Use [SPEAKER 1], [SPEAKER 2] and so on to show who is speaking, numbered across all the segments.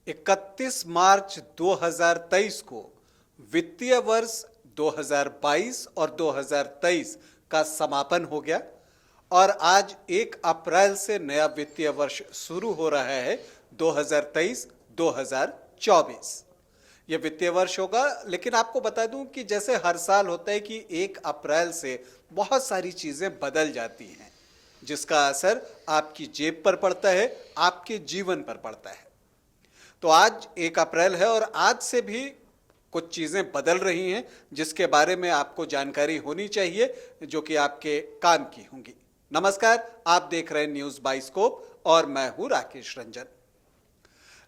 [SPEAKER 1] 31 मार्च 2023 को वित्तीय वर्ष 2022 और 2023 का समापन हो गया और आज 1 अप्रैल से नया वित्तीय वर्ष शुरू हो रहा है 2023-2024। यह वित्तीय वर्ष होगा, लेकिन आपको बता दूं कि जैसे हर साल होता है कि 1 अप्रैल से बहुत सारी चीज़ें बदल जाती हैं, जिसका असर आपकी जेब पर पड़ता है, आपके जीवन पर पड़ता है। तो आज 1 अप्रैल है और आज से भी कुछ चीज़ें बदल रही हैं जिसके बारे में आपको जानकारी होनी चाहिए, जो कि आपके काम की होंगी। नमस्कार, आप देख रहे हैं न्यूज़ बाइस्कोप और मैं हूं राकेश रंजन।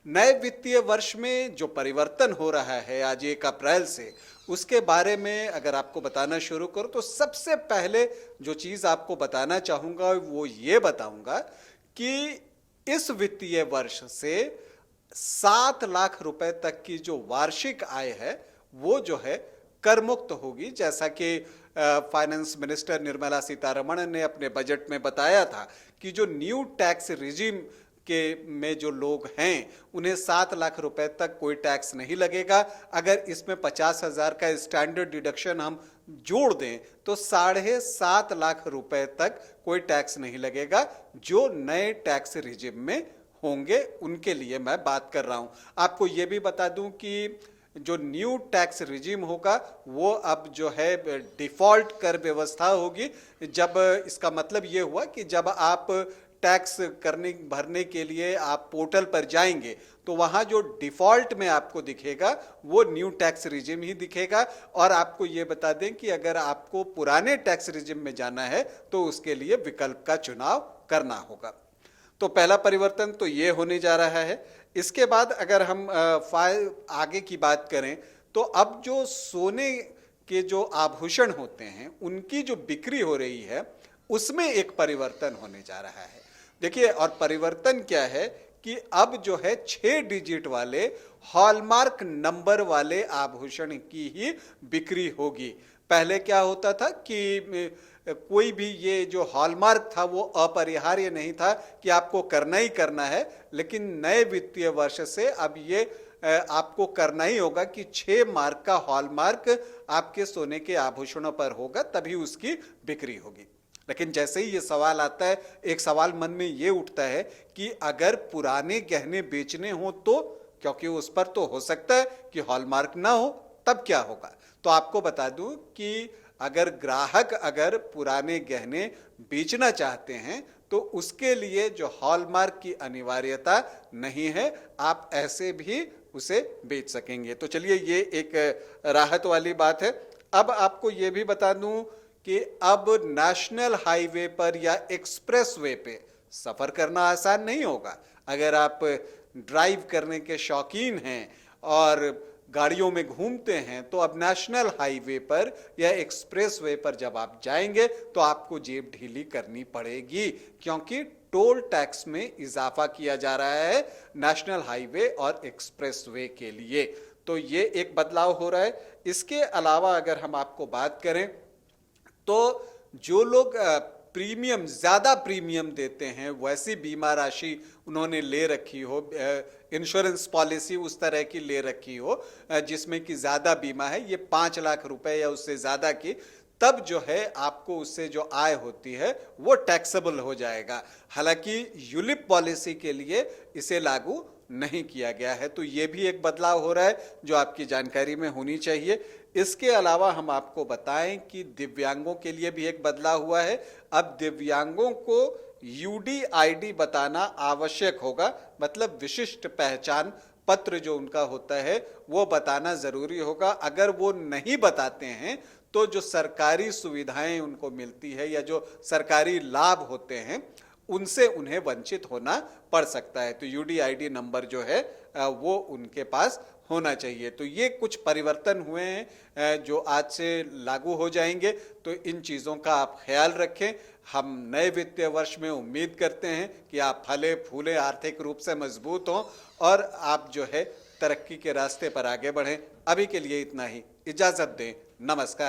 [SPEAKER 1] नए वित्तीय वर्ष में जो परिवर्तन हो रहा है आज 1 अप्रैल से, उसके बारे में अगर आपको बताना शुरू करूं तो सबसे पहले जो चीज़ आपको बताना चाहूँगा वो ये बताऊँगा कि इस वित्तीय वर्ष से 7 लाख रुपए तक की जो वार्षिक आय है वो जो है कर मुक्त होगी। जैसा कि फाइनेंस मिनिस्टर निर्मला सीतारमण ने अपने बजट में बताया था कि जो न्यू टैक्स रिजीम के में जो लोग हैं उन्हें 7 लाख रुपए तक कोई टैक्स नहीं लगेगा। अगर इसमें 50,000 का स्टैंडर्ड डिडक्शन हम जोड़ दें तो 7.5 लाख रुपए तक कोई टैक्स नहीं लगेगा। जो नए टैक्स रिजिम में होंगे उनके लिए मैं बात कर रहा हूं। आपको ये भी बता दूं कि जो न्यू टैक्स रिजिम होगा वो अब जो है डिफ़ॉल्ट कर व्यवस्था होगी। जब इसका मतलब ये हुआ कि जब आप टैक्स भरने के लिए आप पोर्टल पर जाएंगे तो वहाँ जो डिफ़ॉल्ट में आपको दिखेगा वो न्यू टैक्स रिजिम ही दिखेगा। और आपको ये बता दें कि अगर आपको पुराने टैक्स रिजिम में जाना है तो उसके लिए विकल्प का चुनाव करना होगा। तो पहला परिवर्तन तो ये होने जा रहा है। इसके बाद अगर हम आगे की बात करें तो अब जो सोने के जो आभूषण होते हैं उनकी जो बिक्री हो रही है उसमें एक परिवर्तन होने जा रहा है। देखिए, और परिवर्तन क्या है कि अब जो है 6 डिजिट वाले हॉलमार्क नंबर वाले आभूषण की ही बिक्री होगी। पहले क्या होता था कि कोई भी ये जो हॉलमार्क था वो अपरिहार्य नहीं था कि आपको करना ही करना है, लेकिन नए वित्तीय वर्ष से अब ये आपको करना ही होगा कि 6 मार्क का हॉलमार्क आपके सोने के आभूषणों पर होगा, तभी उसकी बिक्री होगी। लेकिन जैसे ही ये सवाल आता है, एक सवाल मन में ये उठता है कि अगर पुराने गहने बेचने हो तो, क्योंकि उस पर तो हो सकता है कि हॉलमार्क ना हो, तब क्या होगा। तो आपको बता दूं कि अगर ग्राहक पुराने गहने बेचना चाहते हैं तो उसके लिए जो हॉलमार्क की अनिवार्यता नहीं है, आप ऐसे भी उसे बेच सकेंगे। तो चलिए, ये एक राहत वाली बात है। अब आपको ये भी बता दूं कि अब नेशनल हाईवे पर या एक्सप्रेस वे पे सफ़र करना आसान नहीं होगा। अगर आप ड्राइव करने के शौकीन हैं और गाड़ियों में घूमते हैं तो अब नेशनल हाईवे पर या एक्सप्रेस वे पर जब आप जाएंगे तो आपको जेब ढीली करनी पड़ेगी, क्योंकि टोल टैक्स में इजाफा किया जा रहा है नेशनल हाईवे और एक्सप्रेस वे के लिए। तो ये एक बदलाव हो रहा है। इसके अलावा अगर हम आपको बात करें तो जो लोग ज़्यादा प्रीमियम देते हैं, वैसी बीमा राशि उन्होंने ले रखी हो, इंश्योरेंस पॉलिसी उस तरह की ले रखी हो जिसमें कि ज़्यादा बीमा है, ये 5 लाख रुपए या उससे ज़्यादा की, तब जो है आपको उससे जो आय होती है वो टैक्सेबल हो जाएगा। हालांकि यूलिप पॉलिसी के लिए इसे लागू नहीं किया गया है। तो ये भी एक बदलाव हो रहा है जो आपकी जानकारी में होनी चाहिए। इसके अलावा हम आपको बताएं कि दिव्यांगों के लिए भी एक बदलाव हुआ है। अब दिव्यांगों को यूडीआईडी बताना आवश्यक होगा, मतलब विशिष्ट पहचान पत्र जो उनका होता है वो बताना जरूरी होगा। अगर वो नहीं बताते हैं तो जो सरकारी सुविधाएं उनको मिलती है या जो सरकारी लाभ होते हैं उनसे उन्हें वंचित होना पड़ सकता है। तो यूडीआईडी नंबर जो है वो उनके पास होना चाहिए। तो ये कुछ परिवर्तन हुए हैं जो आज से लागू हो जाएंगे। तो इन चीज़ों का आप ख्याल रखें। हम नए वित्तीय वर्ष में उम्मीद करते हैं कि आप फले फूले, आर्थिक रूप से मजबूत हों और आप जो है तरक्की के रास्ते पर आगे बढ़ें। अभी के लिए इतना ही, इजाज़त दें, नमस्कार।